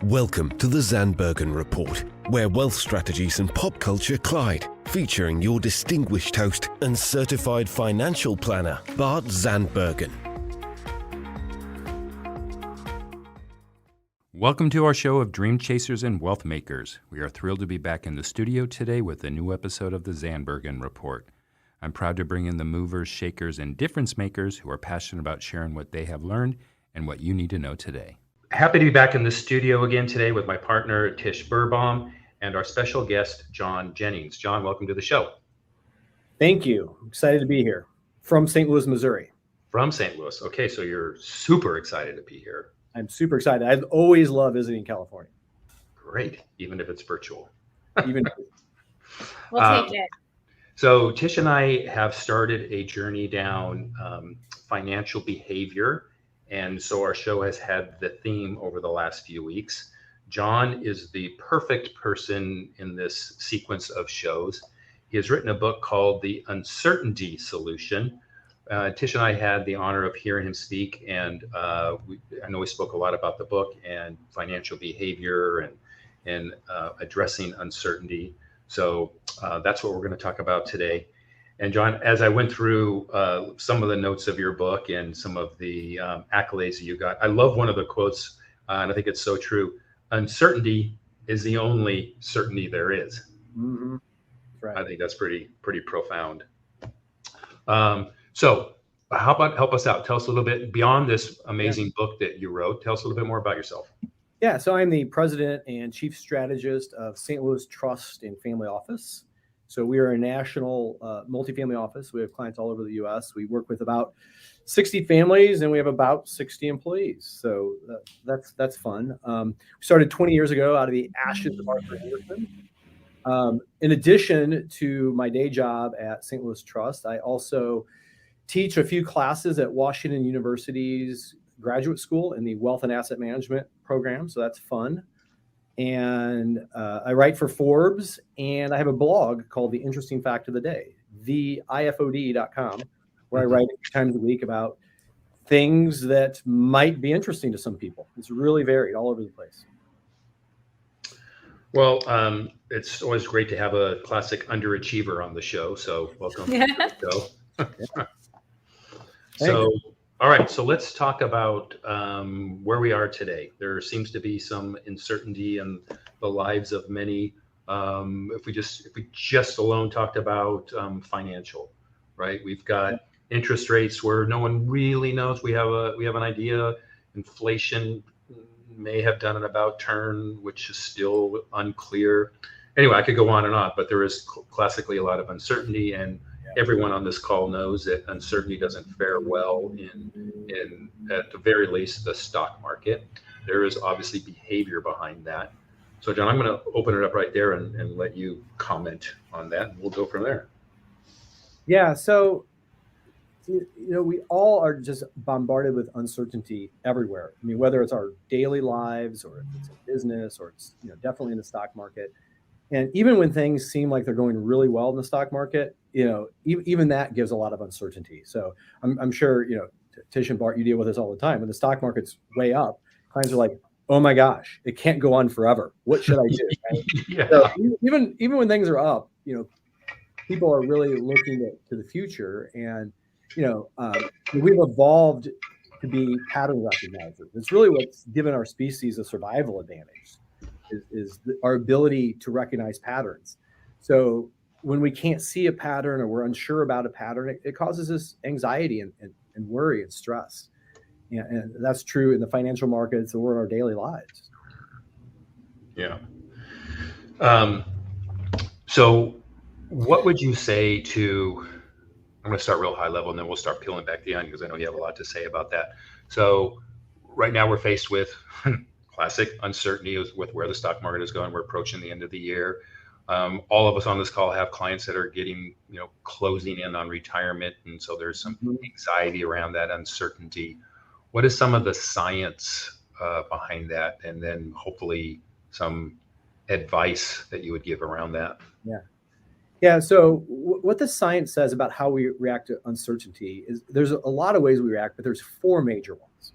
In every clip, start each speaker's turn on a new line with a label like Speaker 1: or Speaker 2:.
Speaker 1: Welcome to the Zandbergen Report, where wealth strategies and pop culture collide, featuring your distinguished host and certified financial planner, Bart Zandbergen.
Speaker 2: Welcome to our show of Dream Chasers and Wealth Makers. We are thrilled to be back in the studio today with a new episode of the Zandbergen Report. I'm proud to bring in the movers, shakers, and difference makers who are passionate about sharing what they have learned and what you need to know today. Happy to be back in the studio again today with my partner, Letitia Berbaum, and our special guest, John Jennings. John, welcome to the show.
Speaker 3: Thank you. Excited to be here from St. Louis, Missouri.
Speaker 2: From St. Louis. Okay, so you're super excited to be here.
Speaker 3: I'm super excited. I've always loved visiting California.
Speaker 2: Great, even if it's virtual.
Speaker 3: We'll
Speaker 4: take it.
Speaker 2: So Tish and I have started a journey down financial behavior. And so our show has had the theme over the last few weeks. John is the perfect person in this sequence of shows. He has written a book called The Uncertainty Solution. Tish and I had the honor of hearing him speak, and I know we spoke a lot about the book and financial behavior and addressing uncertainty. So that's what we're going to talk about today. And John, as I went through some of the notes of your book and some of the accolades that you got, I love one of the quotes, and I think it's so true. Uncertainty is the only certainty there is.
Speaker 3: Mm-hmm. Right.
Speaker 2: I think that's pretty profound. So how about help us out? Tell us a little bit beyond this amazing book that you wrote. Tell us a little bit more about yourself.
Speaker 3: Yeah, so I'm the president and chief strategist of St. Louis Trust and Family Office. So we are a national multifamily office. We have clients all over the U.S. We work with about 60 families, and we have about 60 employees. So that's fun. We started 20 years ago out of the ashes of Arthur Andersen. In addition to my day job at St. Louis Trust, I also teach a few classes at Washington University's graduate school in the Wealth and Asset Management program. So that's fun. And I write for Forbes, and I have a blog called The Interesting Fact of the Day, theifod.com, where I write a few times a week about things that might be interesting to some people. It's really varied all over the place.
Speaker 2: Well, it's always great to have a classic underachiever on the show. So welcome to the show. So, all right, so let's talk about where we are today. There seems to be some uncertainty in the lives of many. If we just alone talked about financial, right? We've got interest rates where no one really knows. We have an idea. Inflation may have done an about turn, which is still unclear. Anyway, I could go on and on, but there is classically a lot of uncertainty, and everyone on this call knows that uncertainty doesn't fare well in at the very least the stock market. There is obviously behavior behind that. So John, I'm going to open it up right there and let you comment on that, and we'll go from there.
Speaker 3: Yeah, so we all are just bombarded with uncertainty everywhere. I mean, whether it's our daily lives or it's a business or it's definitely in the stock market. And even when things seem like they're going really well in the stock market, even that gives a lot of uncertainty. So I'm sure, Tish and Bart, you deal with this all the time. When the stock market's way up, clients are like, oh my gosh, it can't go on forever. What should I do? Right?
Speaker 2: Yeah.
Speaker 3: So even when things are up, people are really looking to the future. And, we've evolved to be pattern recognizers. It's really what's given our species a survival advantage. Is our ability to recognize patterns. So when we can't see a pattern or we're unsure about a pattern, it causes us anxiety and worry and stress. And that's true in the financial markets or in our daily lives.
Speaker 2: Yeah. So what would you say to, I'm going to start real high level and then we'll start peeling back the onion because I know you have a lot to say about that. So right now we're faced with classic uncertainty with where the stock market is going. We're approaching the end of the year. All of us on this call have clients that are getting, closing in on retirement. And so there's some anxiety around that uncertainty. What is some of the science behind that? And then hopefully some advice that you would give around that.
Speaker 3: Yeah. So what the science says about how we react to uncertainty is there's a lot of ways we react, but there's four major ones.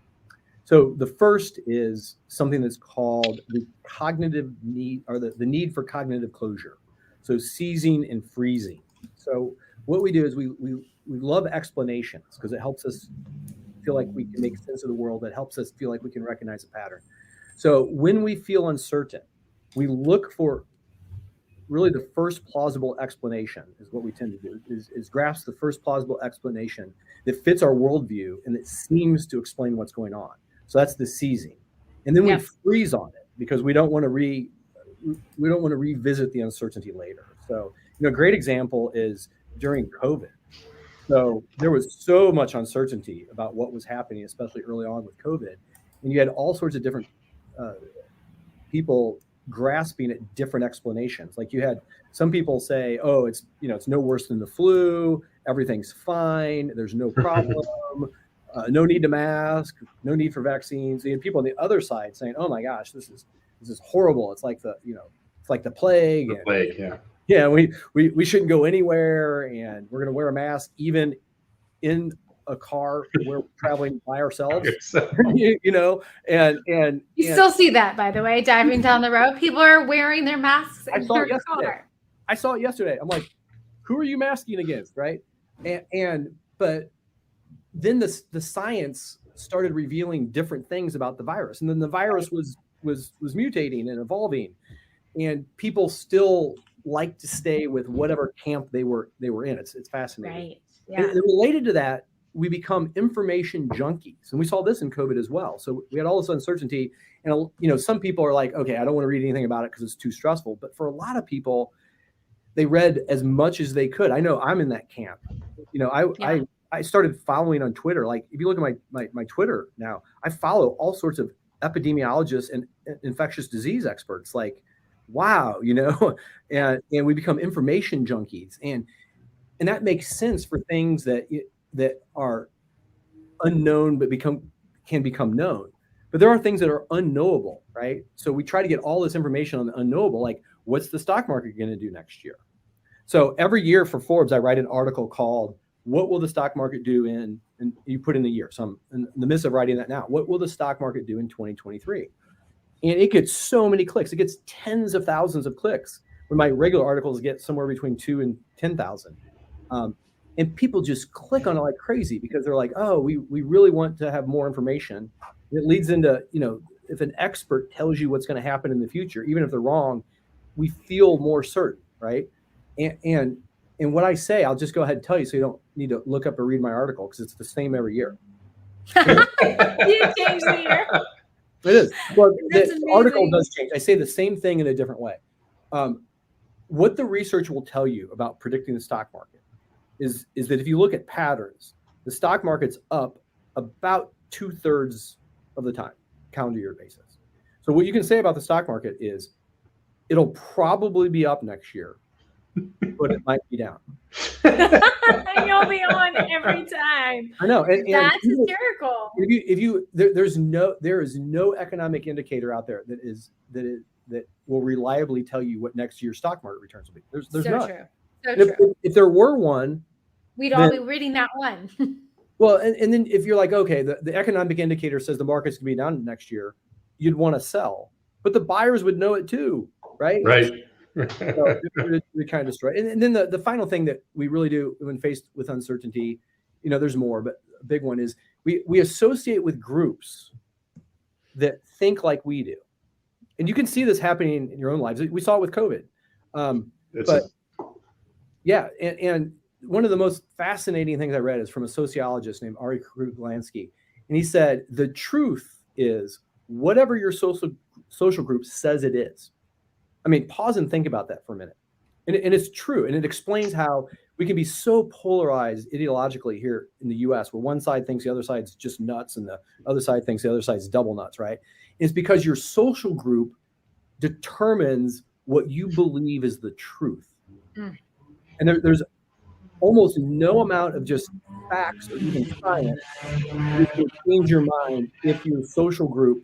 Speaker 3: So the first is something that's called the cognitive need, or the need for cognitive closure. So seizing and freezing. So what we do is we love explanations because it helps us feel like we can make sense of the world. It helps us feel like we can recognize a pattern. So when we feel uncertain, we look for really the first plausible explanation is what we tend to do, is grasp the first plausible explanation that fits our worldview and that seems to explain what's going on. So that's the seizing. And then we freeze on it because we don't want to revisit the uncertainty later. So, a great example is during COVID. So there was so much uncertainty about what was happening, especially early on with COVID. And you had all sorts of different people grasping at different explanations. Like you had some people say, oh, it's no worse than the flu. Everything's fine. There's no problem. No need to mask. No need for vaccines. You had people on the other side saying, oh my gosh, this is horrible. It's like it's like the plague.
Speaker 2: The plague, yeah.
Speaker 3: Yeah, we shouldn't go anywhere, and we're going to wear a mask even in a car where we're traveling by ourselves. and
Speaker 4: you still see that, by the way, driving down the road. People are wearing their masks in their car.
Speaker 3: I saw it yesterday. I'm like, who are you masking against, right? But then the science started revealing different things about the virus, and then the virus was mutating and evolving, and people still like to stay with whatever camp they were in. It's fascinating.
Speaker 4: Right. Yeah.
Speaker 3: And related to that, we become information junkies, and we saw this in COVID as well. So we had all this uncertainty, and some people are like, okay, I don't want to read anything about it because it's too stressful. But for a lot of people, they read as much as they could. I know I'm in that camp. I started following on Twitter. Like if you look at my Twitter now, I follow all sorts of epidemiologists and infectious disease experts. Like, wow, and we become information junkies, and that makes sense for things that are unknown but can become known. But there are things that are unknowable, right? So we try to get all this information on the unknowable, like what's the stock market going to do next year? So every year for Forbes, I write an article called "What will the stock market do in?" and you put in the year. So I'm in the midst of writing that now. What will the stock market do in 2023? And it gets so many clicks. It gets tens of thousands of clicks when my regular articles get somewhere between 2,000 and 10,000. And people just click on it like crazy because they're like, oh, we really want to have more information. It leads into, if an expert tells you what's going to happen in the future, even if they're wrong, we feel more certain, right? And what I say, I'll just go ahead and tell you so you don't need to look up or read my article because it's the same every year.
Speaker 4: You change the year.
Speaker 3: It is. Well, the article does change. I say the same thing in a different way. What the research will tell you about predicting the stock market is that if you look at patterns, the stock market's up about 2/3 of the time, calendar year basis. So what you can say about the stock market is it'll probably be up next year, but it might be down.
Speaker 4: You'll be on every time.
Speaker 3: I know. And
Speaker 4: that's hysterical.
Speaker 3: There is no economic indicator out there that will reliably tell you what next year's stock market returns will be. There's
Speaker 4: so
Speaker 3: none.
Speaker 4: True. So true.
Speaker 3: If there were one,
Speaker 4: we'd all be reading that one.
Speaker 3: Well, and then if you're like, okay, the economic indicator says the market's going to be down next year, you'd want to sell, but the buyers would know it too, right?
Speaker 2: Right.
Speaker 3: So we kind of destroy. And then the final thing that we really do when faced with uncertainty, there's more, but a big one is we associate with groups that think like we do. And you can see this happening in your own lives. We saw it with COVID. And one of the most fascinating things I read is from a sociologist named Ari Kruglansky. And he said, the truth is whatever your social group says it is. I mean, pause and think about that for a minute. And it's true. And it explains how we can be so polarized ideologically here in the US, where one side thinks the other side's just nuts and the other side thinks the other side's double nuts, right? It's because your social group determines what you believe is the truth. And there's almost no amount of just facts or even science that will change your mind if your social group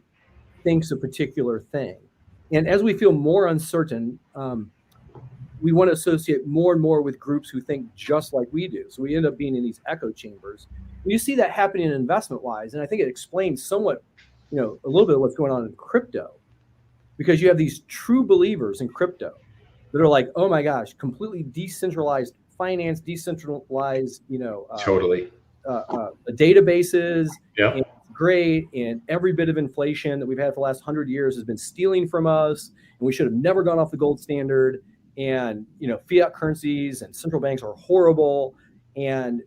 Speaker 3: thinks a particular thing. And as we feel more uncertain, we want to associate more and more with groups who think just like we do. So we end up being in these echo chambers. And you see that happening investment-wise, and I think it explains somewhat a little bit of what's going on in crypto, because you have these true believers in crypto that are like, oh my gosh, completely decentralized finance, decentralized,
Speaker 2: Totally.
Speaker 3: Databases.
Speaker 2: Yeah.
Speaker 3: And great. And every bit of inflation that we've had for the last 100 years has been stealing from us. And we should have never gone off the gold standard. And, fiat currencies and central banks are horrible. And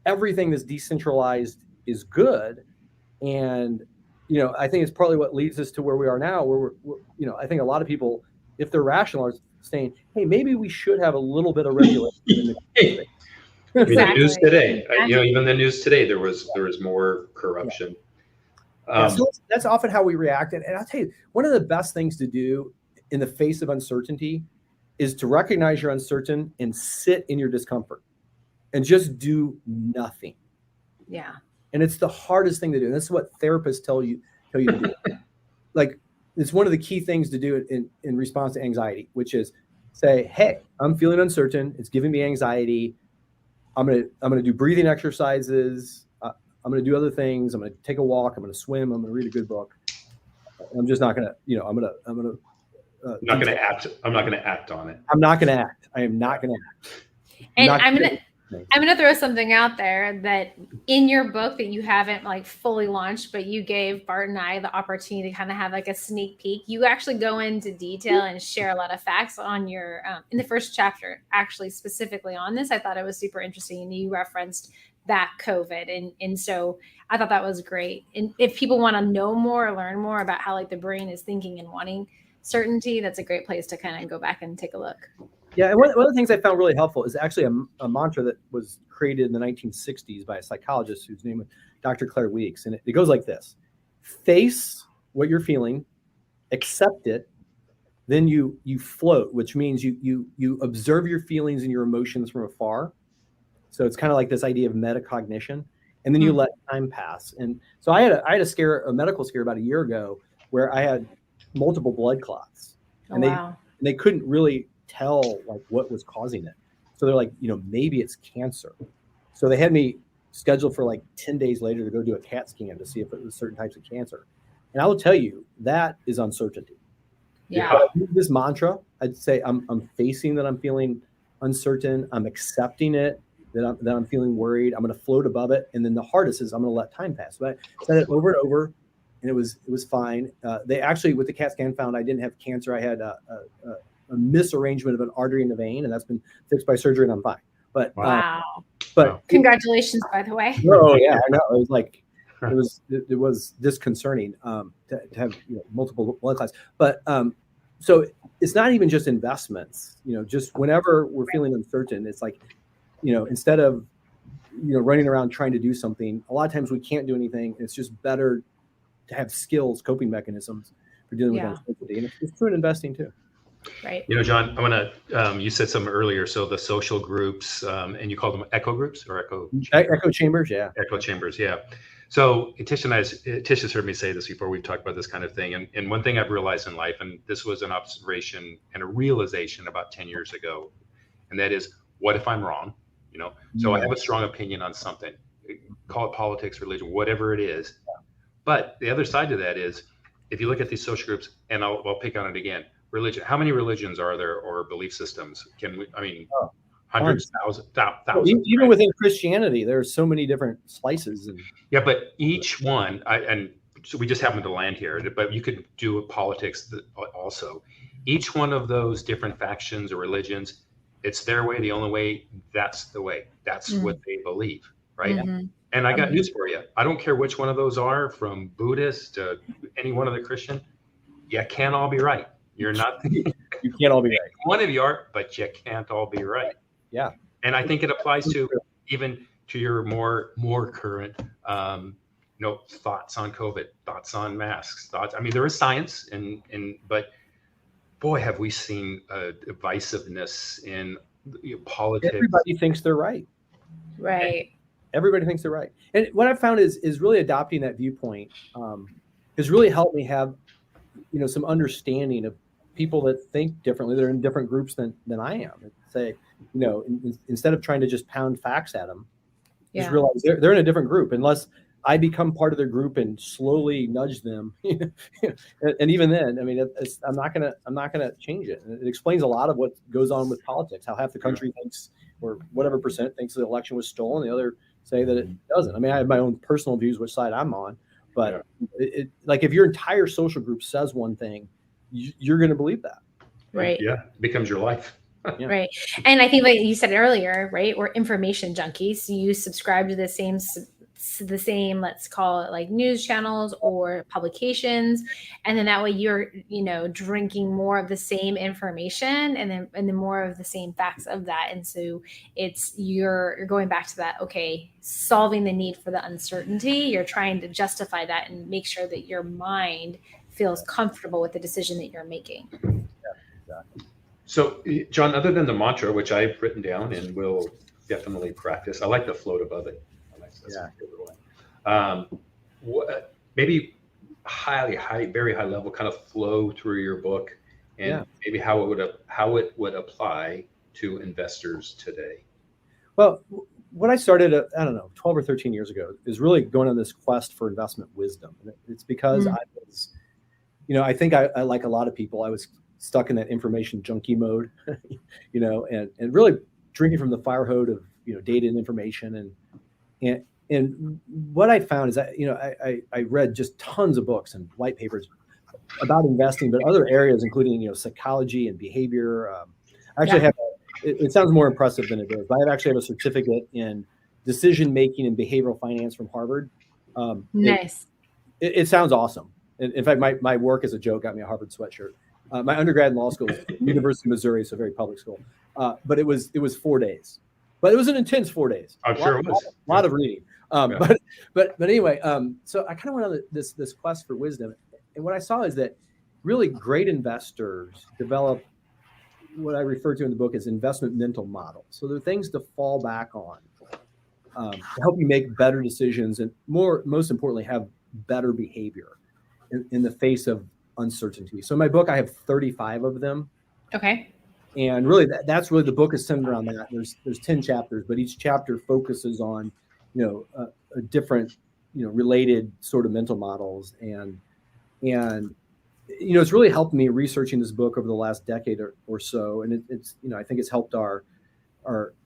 Speaker 3: everything that's decentralized is good. And, I think it's partly what leads us to where we are now, where we're I think a lot of people, if they're rational, are saying, hey, maybe we should have a little bit of regulation in the country.
Speaker 2: The news today, even the news today, there was more corruption.
Speaker 3: So that's often how we react. And I'll tell you, one of the best things to do in the face of uncertainty is to recognize you're uncertain and sit in your discomfort and just do nothing.
Speaker 4: Yeah.
Speaker 3: And it's the hardest thing to do. And this is what therapists tell you to do. Like, it's one of the key things to do in response to anxiety, which is say, hey, I'm feeling uncertain. It's giving me anxiety. I'm gonna do breathing exercises. I'm going to do other things. I'm going to take a walk. I'm going to swim. I'm going to read a good book. I'm just not going to, I'm going to
Speaker 2: not going to act. I'm not going to act on it.
Speaker 3: I'm not going to act. I am not going to act.
Speaker 4: And I'm going to throw something out there that in your book that you haven't like fully launched, but you gave Bart and I the opportunity to kind of have like a sneak peek. You actually go into detail and share a lot of facts on your, in the first chapter, actually specifically on this. I thought it was super interesting. And you referenced that COVID. And so I thought that was great. And if people want to know more or learn more about how like the brain is thinking and wanting certainty, that's a great place to kind of go back and take a look.
Speaker 3: Yeah. And one of the things I found really helpful is actually a mantra that was created in the 1960s by a psychologist whose name was Dr. Claire Weeks. And it goes like this: face what you're feeling, accept it, then you float, which means you observe your feelings and your emotions from afar. So it's kind of like this idea of metacognition, and then you let time pass. And so I had a medical scare about a year ago where I had multiple blood clots, and they couldn't really tell like what was causing it. So they're like, maybe it's cancer. So they had me scheduled for like 10 days later to go do a CAT scan to see if it was certain types of cancer. And I will tell you, that is uncertainty.
Speaker 4: Yeah.
Speaker 3: This mantra, I'd say I'm facing that I'm feeling uncertain. I'm accepting it. That I'm feeling worried. I'm going to float above it. And then the hardest is I'm going to let time pass. But I said it over and over, and it was fine. They actually, with the CAT scan, found I didn't have cancer. I had a misarrangement of an artery in the vein, and that's been fixed by surgery, and I'm fine. But
Speaker 4: wow.
Speaker 3: But
Speaker 4: congratulations, by the way.
Speaker 3: Oh yeah, I know. It was like it was disconcerting to have multiple blood clots. But so it's not even just investments. Just whenever we're feeling uncertain, it's like, instead of, running around trying to do something, a lot of times we can't do anything. It's just better to have skills, coping mechanisms for dealing with uncertainty. And it's true in investing too.
Speaker 4: Right.
Speaker 2: John, I want to, you said something earlier. So the social groups, and you called them echo groups or echo
Speaker 3: chambers. Yeah.
Speaker 2: Echo chambers. Yeah. So Titia's heard me say this before. We've talked about this kind of thing. And one thing I've realized in life, and this was an observation and a realization about 10 years ago, and that is, what if I'm wrong? So I have a strong opinion on something, call it politics, religion, whatever it is. But the other side to that is, if you look at these social groups, and I'll pick on it again, religion, how many religions are there or belief systems? Hundreds, thousands.
Speaker 3: Even within Christianity, there are so many different slices.
Speaker 2: Yeah, but each one, and so we just happen to land here, but you could do politics also. Each one of those different factions or religions, it's their way, the only way, that's the way. That's what they believe, right? Mm-hmm. And I got news for you. I don't care which one of those are, from Buddhist to any one of the Christian. You can't all be right. You're not.
Speaker 3: You can't all be right.
Speaker 2: One of you are, but you can't all be right.
Speaker 3: Yeah.
Speaker 2: And I think it applies to even to your more current, thoughts on COVID, thoughts on masks, there is science but boy, have we seen divisiveness in politics.
Speaker 3: Everybody thinks they're right.
Speaker 4: Right.
Speaker 3: Everybody thinks they're right. And what I've found is really adopting that viewpoint has really helped me have, some understanding of people that think differently. They're in different groups than I am. And say, instead of trying to just pound facts at them, just realize they're in a different group. Unless I become part of their group and slowly nudge them. And even then, I mean, I'm not gonna change it. It explains a lot of what goes on with politics. How half the country thinks, or whatever percent thinks the election was stolen, the other say that it doesn't. I mean, I have my own personal views which side I'm on, but like if your entire social group says one thing, you're going to believe that.
Speaker 4: Right.
Speaker 2: Yeah, it becomes your life.
Speaker 4: Right. And I think, like you said earlier, right, we're information junkies. You subscribe to the same, let's call it like news channels or publications, and then that way you're, drinking more of the same information, and then more of the same facts of that. And so you're going back to that, okay, solving the need for the uncertainty. You're trying to justify that and make sure that your mind feels comfortable with the decision that you're making.
Speaker 3: Yeah, exactly.
Speaker 2: So, John, other than the mantra, which I've written down and will definitely practice, I like the float above it. That's my favorite one. Maybe very high level kind of flow through your book, and maybe how it would apply to investors today.
Speaker 3: Well, what I started, 12 or 13 years ago, is really going on this quest for investment wisdom. And it's because I was, I think I like a lot of people, I was stuck in that information junkie mode, and really drinking from the fire hose of, data and information. And what I found is that, I read just tons of books and white papers about investing, but other areas, including, psychology and behavior. I actually have, it sounds more impressive than it is, but I actually have a certificate in decision-making and behavioral finance from Harvard.
Speaker 4: Nice.
Speaker 3: It sounds awesome. In fact, my work as a joke got me a Harvard sweatshirt. My undergrad in law school was University of Missouri, so very public school. But it was 4 days. But it was an intense 4 days.
Speaker 2: I'm sure it was.
Speaker 3: A lot of reading. But anyway, so I kind of went on this quest for wisdom. And what I saw is that really great investors develop what I refer to in the book as investment mental models. So they're things to fall back on to help you make better decisions and most importantly, have better behavior in the face of uncertainty. So in my book, I have 35 of them.
Speaker 4: Okay.
Speaker 3: And really, that's really the book is centered around that. There's 10 chapters, but each chapter focuses on, a different, related sort of mental models. And it's really helped me researching this book over the last decade or so. And it's I think it's helped our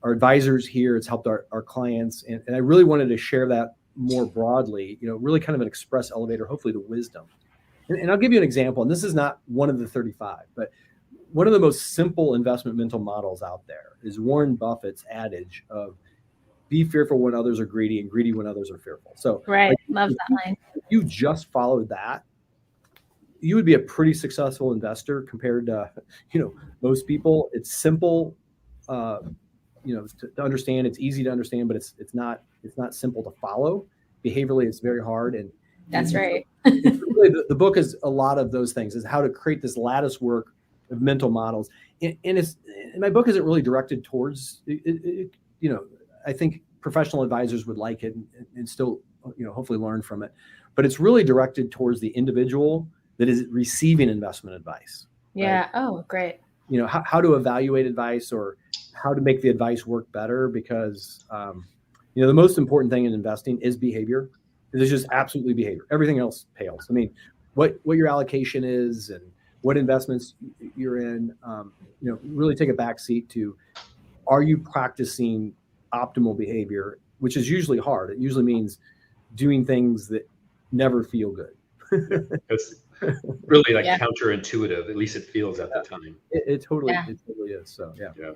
Speaker 3: advisors here. It's helped our clients. And I really wanted to share that more broadly, really kind of an express elevator, hopefully to wisdom. And I'll give you an example. And this is not one of the 35, but one of the most simple investment mental models out there is Warren Buffett's adage of be fearful when others are greedy and greedy when others are fearful. So
Speaker 4: right. Love that line.
Speaker 3: If you just followed that, you would be a pretty successful investor compared to, most people. It's simple, to understand. It's easy to understand, but it's not simple to follow. Behaviorally, it's very hard. And
Speaker 4: that's right.
Speaker 3: Really, the book is a lot of those things, is how to create this lattice work of mental models. And my book isn't really directed towards, I think professional advisors would like it and still, hopefully learn from it. But it's really directed towards the individual that is receiving investment advice.
Speaker 4: Yeah.
Speaker 3: Right?
Speaker 4: Oh, great.
Speaker 3: How to evaluate advice or how to make the advice work better, because, the most important thing in investing is behavior. It's just absolutely behavior. Everything else pales. I mean, what your allocation is and what investments you're in, really take a back seat to, are you practicing optimal behavior, which is usually hard. It usually means doing things that never feel good.
Speaker 2: It's really counterintuitive. At least it feels at the time.
Speaker 3: It totally is. So, yeah.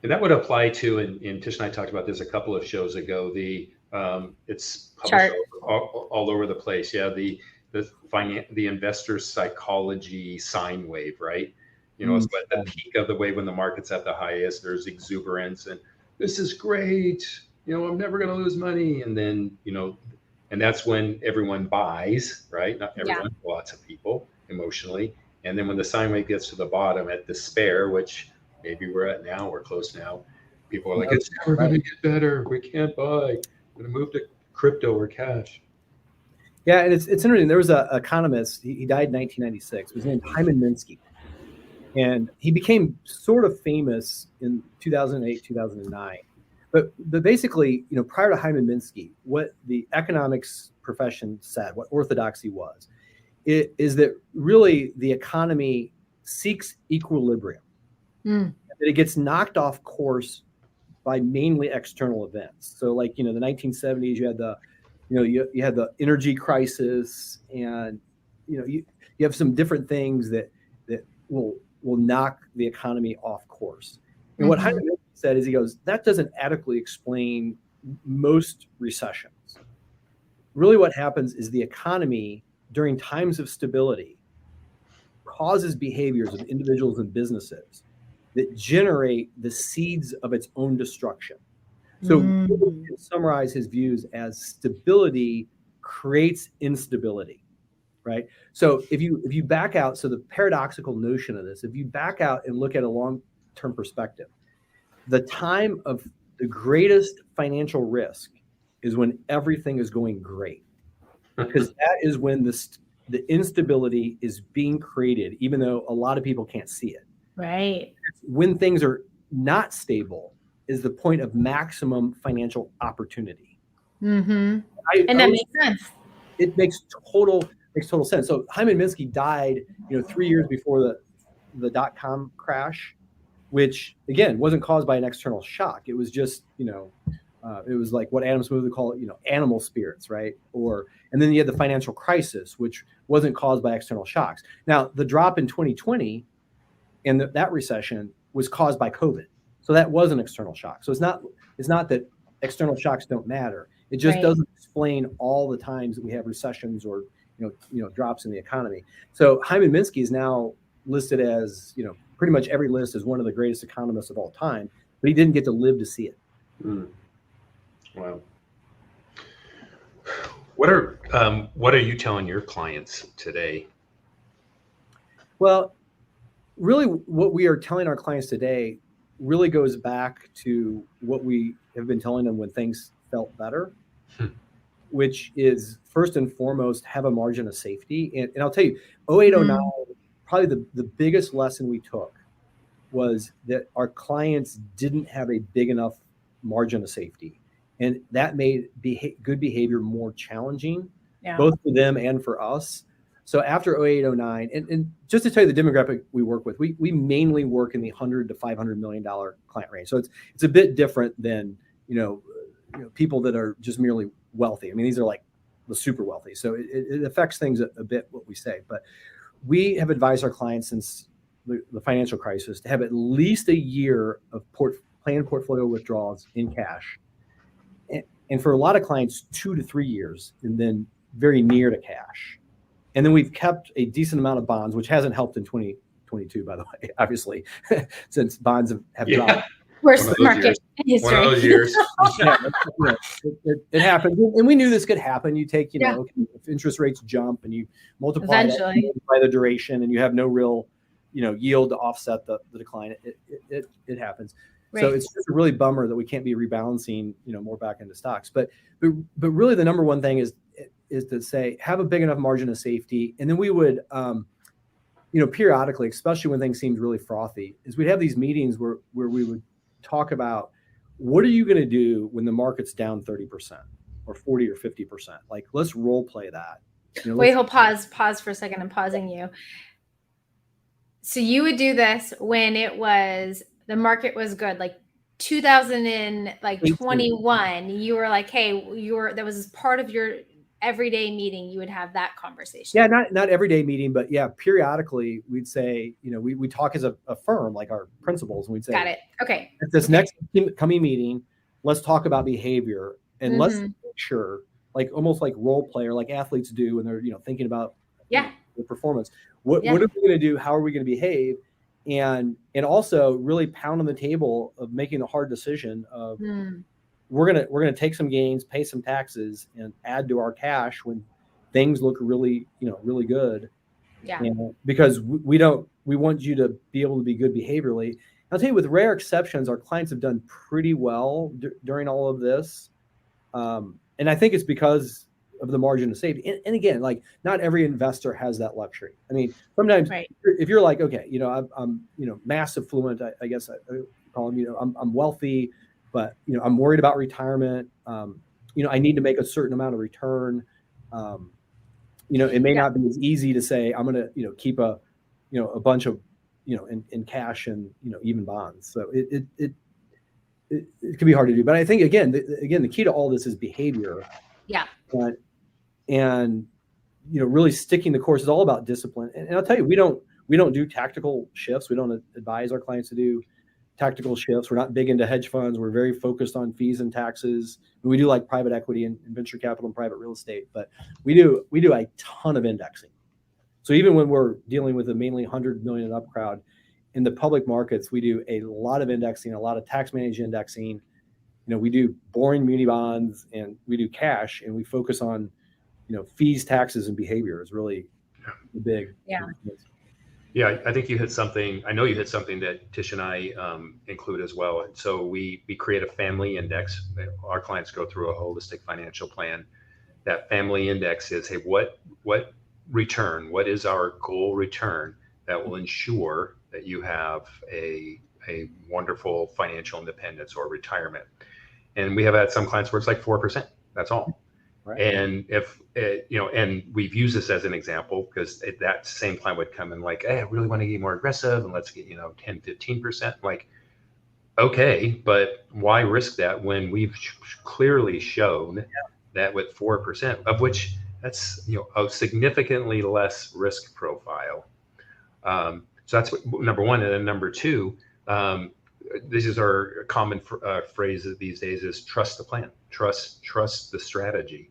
Speaker 2: And that would apply to, and Tish and I talked about this a couple of shows ago, it's published all over the place. Yeah. The investor psychology sine wave, right? It's at the peak of the wave when the market's at the highest, there's exuberance and this is great. I'm never going to lose money. And then, and that's when everyone buys, right? Not everyone, lots of people emotionally. And then when the sine wave gets to the bottom at despair, which maybe we're at now, we're close now, people are like, it's never going to get better. We can't buy. I'm going to move to crypto or cash.
Speaker 3: Yeah, and it's interesting. There was an economist, he died in 1996. His name was Hyman Minsky. And he became sort of famous in 2008, 2009 But basically, prior to Hyman Minsky, what the economics profession said, what orthodoxy was, is that really the economy seeks equilibrium. That it gets knocked off course by mainly external events. So like, the 1970s, you had you had the energy crisis, and you have some different things that will knock the economy off course. And what Hyman said is, he goes, that doesn't adequately explain most recessions. Really what happens is the economy during times of stability causes behaviors of individuals and businesses that generate the seeds of its own destruction. So we can summarize his views as stability creates instability, right? So if you back out, so the paradoxical notion of this, if you back out and look at a long-term perspective, the time of the greatest financial risk is when everything is going great, because that is when the instability is being created, even though a lot of people can't see it.
Speaker 4: Right.
Speaker 3: When things are not stable is the point of maximum financial opportunity.
Speaker 4: And that makes sense.
Speaker 3: It makes total sense. So Hyman Minsky died, 3 years before the dot-com crash, which again wasn't caused by an external shock. It was just, it was like what Adam Smith would call it, animal spirits, right? And then you had the financial crisis, which wasn't caused by external shocks. Now, the drop in 2020 and that recession was caused by COVID. So that was an external shock. So it's not that external shocks don't matter. It just doesn't explain all the times that we have recessions or drops in the economy. So Hyman Minsky is now listed as, pretty much every list as one of the greatest economists of all time, but he didn't get to live to see it.
Speaker 2: Wow. What are you telling your clients today?
Speaker 3: Well, really what we are telling our clients today really goes back to what we have been telling them when things felt better, which is first and foremost, have a margin of safety. And I'll tell you, 0809, probably the biggest lesson we took was that our clients didn't have a big enough margin of safety. And that made good behavior more challenging, both for them and for us. So after 0809, and just to tell you the demographic we work with, we mainly work in the $100 to $500 million client range. So it's a bit different than, people that are just merely wealthy. I mean, these are like the super wealthy. So it affects things a bit, what we say. But we have advised our clients since the financial crisis to have at least a year of planned portfolio withdrawals in cash. And for a lot of clients, 2 to 3 years, and then very near to cash. And then we've kept a decent amount of bonds, which hasn't helped in 2022, by the way, obviously, since bonds have dropped.
Speaker 4: Worst market in history.
Speaker 2: One of those years.
Speaker 3: It happens. And we knew this could happen. You take, if interest rates jump and you multiply that by the duration and you have no real, yield to offset the decline, it happens. Right. So it's just a really bummer that we can't be rebalancing, more back into stocks. But really the number one thing is to say, have a big enough margin of safety. And then we would, periodically, especially when things seemed really frothy, is we'd have these meetings where we would talk about, what are you going to do when the market's down 30% or 40 or 50%? Like, let's role play that.
Speaker 4: Wait, he'll pause for a second. I'm pausing you. So you would do this when the market was good, like 2021, you were like, hey, that was part of your everyday meeting, you would have that conversation.
Speaker 3: Yeah, not everyday meeting, but yeah, periodically we'd say, we talk as a firm, like our principals, and we'd say,
Speaker 4: got it. Okay.
Speaker 3: At this next coming meeting, let's talk about behavior and let's make sure, like almost like role player, like athletes do when they're, thinking about their performance. What are we going to do? How are we going to behave? And also really pound on the table of making a hard decision of we're gonna take some gains, pay some taxes, and add to our cash when things look really really good. Yeah. Because we want you to be able to be good behaviorally. I'll tell you, with rare exceptions, our clients have done pretty well during all of this, and I think it's because of the margin of safety. And again, like not every investor has that luxury. I mean, sometimes if you're like, okay, I'm mass affluent, I guess I call them, I'm wealthy, but I'm worried about retirement. I need to make a certain amount of return. It may not be as easy to say I'm going to keep a bunch of in cash and even bonds. So it can be hard to do. But I think again the key to all this is behavior.
Speaker 4: Yeah.
Speaker 3: And really sticking the course is all about discipline. And I'll tell you, we don't do tactical shifts. We don't advise our clients to do tactical shifts. We're not big into hedge funds. We're very focused on fees and taxes. We do like private equity and venture capital and private real estate, but we do a ton of indexing. So even when we're dealing with a mainly 100 million and up crowd in the public markets, we do a lot of indexing, a lot of tax managed indexing. We do boring muni bonds and we do cash, and we focus on, fees, taxes, and behavior is really the big.
Speaker 4: Yeah.
Speaker 2: Yeah, I think you hit something. I know you hit something that Tish and I include as well. And so we create a family index. Our clients go through a holistic financial plan. That family index is, hey, what return? What is our goal return that will ensure that you have a wonderful financial independence or retirement? And we have had some clients where it's like 4%. That's all. Right. And if and we've used this as an example because that same client would come in like, hey, I really want to get more aggressive and let's get 10, 15%. Like, okay, but why risk that when we've clearly shown that with 4%, of which that's a significantly less risk profile. So that's number one. And then number two, this is our common phrase these days is trust the plan, trust the strategy.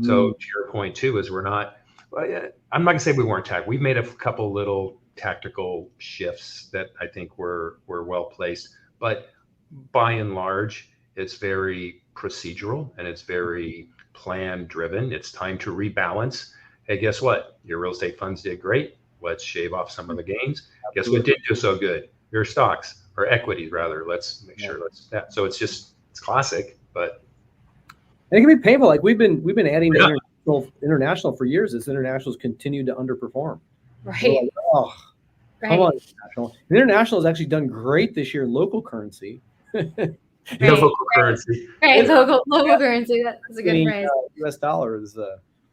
Speaker 2: So to your point too, is we're not, I'm not gonna say we weren't tactical. We've made a couple little tactical shifts that I think were well placed, but by and large, it's very procedural and it's very plan driven. It's time to rebalance. Hey, guess what? Your real estate funds did great. Let's shave off some of the gains. Absolutely. Guess what didn't do so good? Your stocks or equities rather. Let's make sure that. So it's classic, but.
Speaker 3: And it can be painful. Like we've been adding international for years. As internationals continue to underperform.
Speaker 4: Right.
Speaker 3: Like, come on, international. International has actually done great this year in local currency.
Speaker 2: Local currency.
Speaker 4: Right. Local currency. That's a good phrase.
Speaker 3: US dollar is.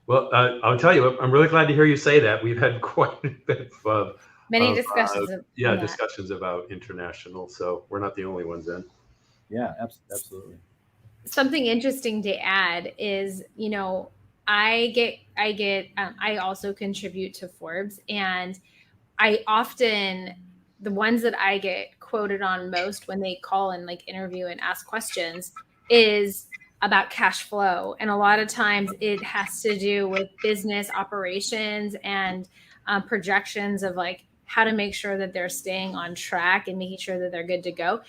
Speaker 2: Well, I'll tell you, I'm really glad to hear you say that. We've had quite a bit of
Speaker 4: many discussions.
Speaker 2: Discussions about international. So we're not the only ones then.
Speaker 3: Yeah, absolutely.
Speaker 4: Something interesting to add is, I also contribute to Forbes, and the ones that I get quoted on most when they call and interview and ask questions is about cash flow. And a lot of times it has to do with business operations and projections of how to make sure that they're staying on track and making sure that they're good to go.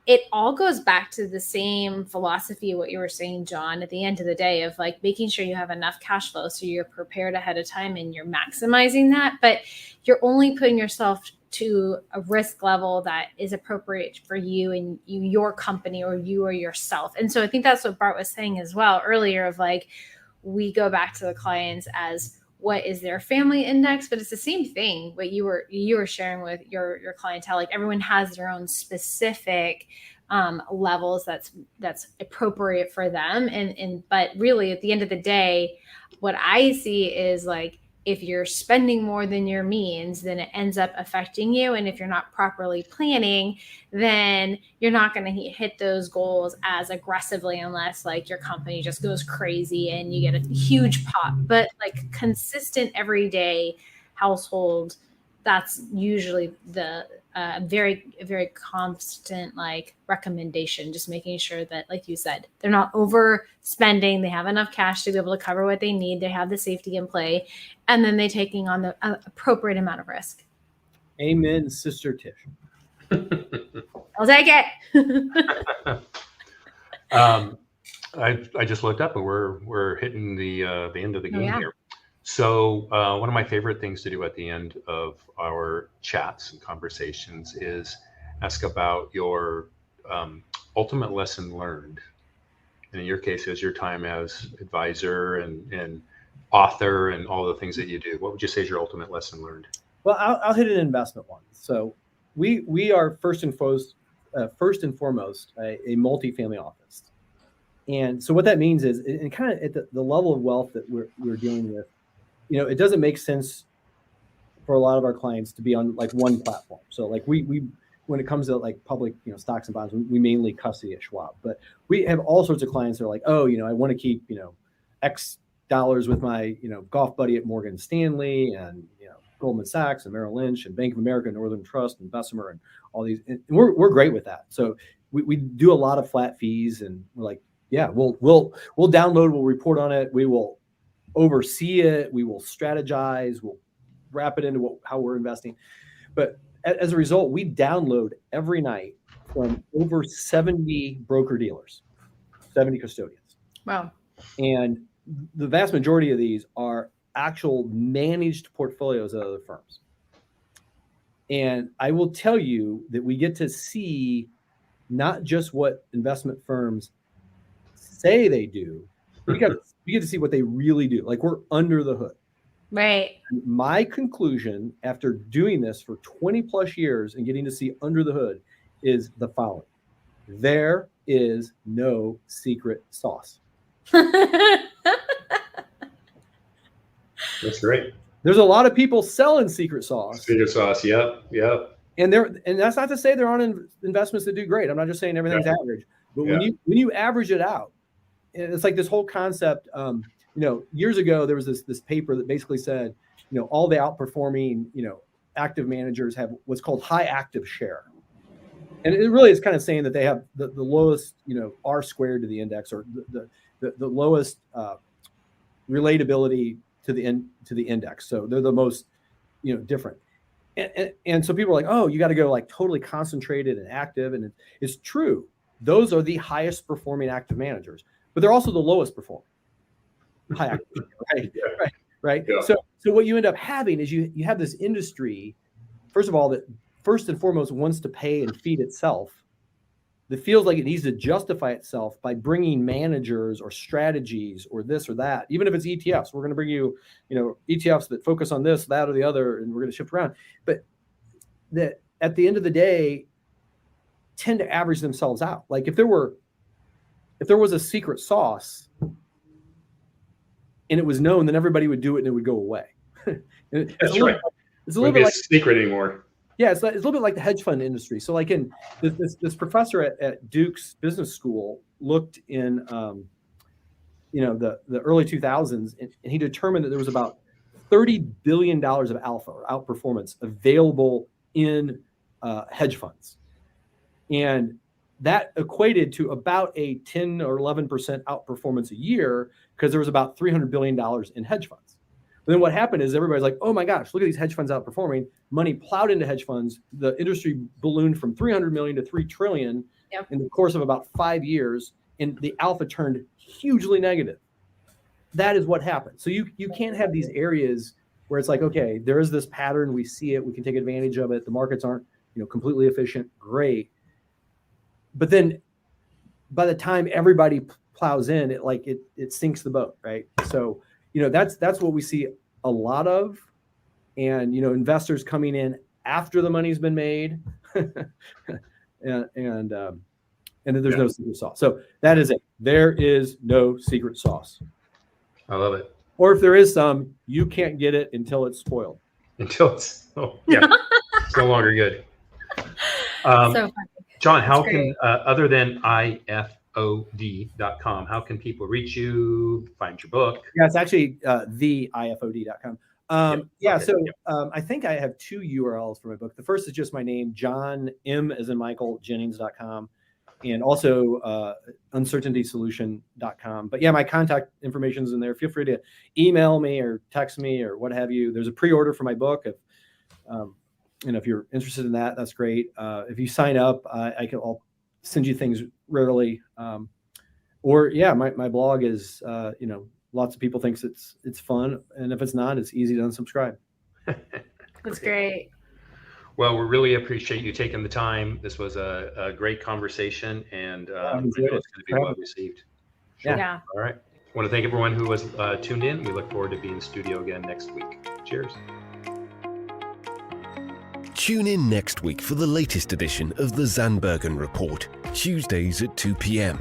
Speaker 4: It all goes back to the same philosophy of what you were saying, John, at the end of the day of making sure you have enough cash flow so you're prepared ahead of time and you're maximizing that, but you're only putting yourself to a risk level that is appropriate for you and your company or you or yourself. And so I think that's what Bart was saying as well earlier of we go back to the clients as what is their family index, but it's the same thing what you were sharing with your clientele. Everyone has their own specific levels that's appropriate for them. But really at the end of the day, what I see is if you're spending more than your means, then it ends up affecting you. And if you're not properly planning, then you're not going to hit those goals as aggressively unless your company just goes crazy and you get a huge pop. But consistent everyday household, that's usually the very constant recommendation, just making sure that, like you said, they're not overspending, they have enough cash to be able to cover what they need, they have the safety in play, and then they're taking on the appropriate amount of risk.
Speaker 3: Amen, Sister Tish.
Speaker 4: I'll take it.
Speaker 2: I just looked up and we're hitting the end of the game here. So one of my favorite things to do at the end of our chats and conversations is ask about your ultimate lesson learned. And in your case, is your time as advisor and author and all the things that you do. What would you say is your ultimate lesson learned?
Speaker 3: Well, I'll hit an investment one. So we are first and first and foremost a multifamily office. And so what that means is, and kind of at the level of wealth that we're dealing with, it doesn't make sense for a lot of our clients to be on like one platform. So like we when it comes to like public, stocks and bonds, we mainly custody at Schwab, but we have all sorts of clients that are like, oh, I want to keep, X dollars with my, golf buddy at Morgan Stanley and, Goldman Sachs and Merrill Lynch and Bank of America, Northern Trust and Bessemer and all these. And we're great with that. So we do a lot of flat fees, and we're like, yeah, we'll download, we'll report on it. We will oversee it. We will strategize. We'll wrap it into how we're investing. But as a result, we download every night from over 70 broker dealers, 70 custodians.
Speaker 4: Wow.
Speaker 3: And the vast majority of these are actual managed portfolios of other firms. And I will tell you that we get to see not just what investment firms say they do, we get to see what they really do. Like, we're under the hood.
Speaker 4: Right.
Speaker 3: My conclusion after doing this for 20 plus years and getting to see under the hood is the following: there is no secret sauce.
Speaker 2: That's great.
Speaker 3: There's a lot of people selling secret sauce.
Speaker 2: Secret sauce. Yep.
Speaker 3: And that's not to say there aren't investments that do great. I'm not just saying everything's average, but when you average it out, it's like this whole concept. Years ago there was this paper that basically said, all the outperforming, active managers have what's called high active share, and it really is kind of saying that they have the lowest, R squared to the index, or the lowest relatability to the index. So they're the most, different. And so people are like, oh, you got to go like totally concentrated and active. And it's true. Those are the highest performing active managers, but they're also the lowest performing high active, right? Yeah. So what you end up having is you have this industry, first of all, that first and foremost wants to pay and feed itself, that feels like it needs to justify itself by bringing managers or strategies or this or that. Even if it's ETFs, we're going to bring you, ETFs that focus on this, that, or the other, and we're going to shift around. But that at the end of the day, tend to average themselves out. Like if there was a secret sauce and it was known, then everybody would do it and it would go away.
Speaker 2: That's right. It's a little bit like secret anymore.
Speaker 3: Yeah, it's a little bit like the hedge fund industry. So like in this professor at Duke's business school looked in, the early 2000s, and he determined that there was about $30 billion of alpha or outperformance available in hedge funds. And that equated to about a 10 or 11% outperformance a year, because there was about $300 billion in hedge funds. But then what happened is everybody's like, oh my gosh, look at these hedge funds outperforming. Money plowed into hedge funds. The industry ballooned from 300 million to 3 trillion in the course of about 5 years. And the alpha turned hugely negative. That is what happened. So you can't have these areas where it's like, okay, there is this pattern. We see it. We can take advantage of it. The markets aren't, completely efficient. Great. But then by the time everybody plows in, it sinks the boat, right? So, that's what we see a lot of, and investors coming in after the money's been made, and then there's no secret sauce. So that is it. There is no secret sauce.
Speaker 2: I love it.
Speaker 3: Or if there is some, you can't get it until it's spoiled.
Speaker 2: It's no longer good.
Speaker 4: So funny.
Speaker 2: John, how can other than ifod.com, how can people reach you, find your book?
Speaker 3: Yeah, it's actually theifod.com. I think I have 2 URLs for my book. The first is just my name, John M as in Michael, Jennings.com, and also uncertaintysolution.com. But yeah, my contact information is in there. Feel free to email me or text me or what have you. There's a pre-order for my book. If you're interested in that, that's great. If you sign up, I'll send you things rarely. My blog is, lots of people think it's fun. And if it's not, it's easy to unsubscribe.
Speaker 4: That's great.
Speaker 2: Well, we really appreciate you taking the time. This was a great conversation, and I know it's going to be well received.
Speaker 3: Sure.
Speaker 4: Yeah.
Speaker 2: All right. I want to thank everyone who was tuned in. We look forward to being in studio again next week. Cheers.
Speaker 1: Tune in next week for the latest edition of the Zandbergen Report, Tuesdays at 2 p.m.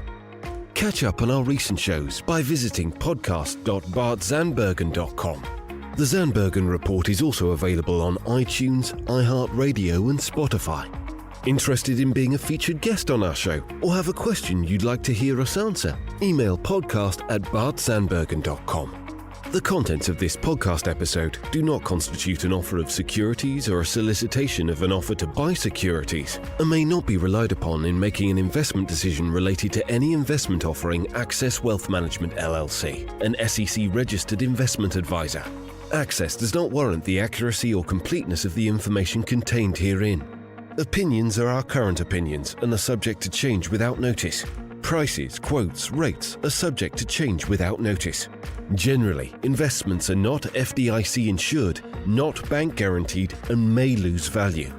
Speaker 1: Catch up on our recent shows by visiting podcast.bartzandbergen.com. The Zandbergen Report is also available on iTunes, iHeartRadio and Spotify. Interested in being a featured guest on our show or have a question you'd like to hear us answer? Email podcast@bartzandbergen.com. The contents of this podcast episode do not constitute an offer of securities or a solicitation of an offer to buy securities and may not be relied upon in making an investment decision related to any investment offering Access Wealth Management LLC, an SEC-registered investment advisor. Access does not warrant the accuracy or completeness of the information contained herein. Opinions are our current opinions and are subject to change without notice. Prices, quotes, rates are subject to change without notice. Generally, investments are not FDIC insured, not bank guaranteed, and may lose value.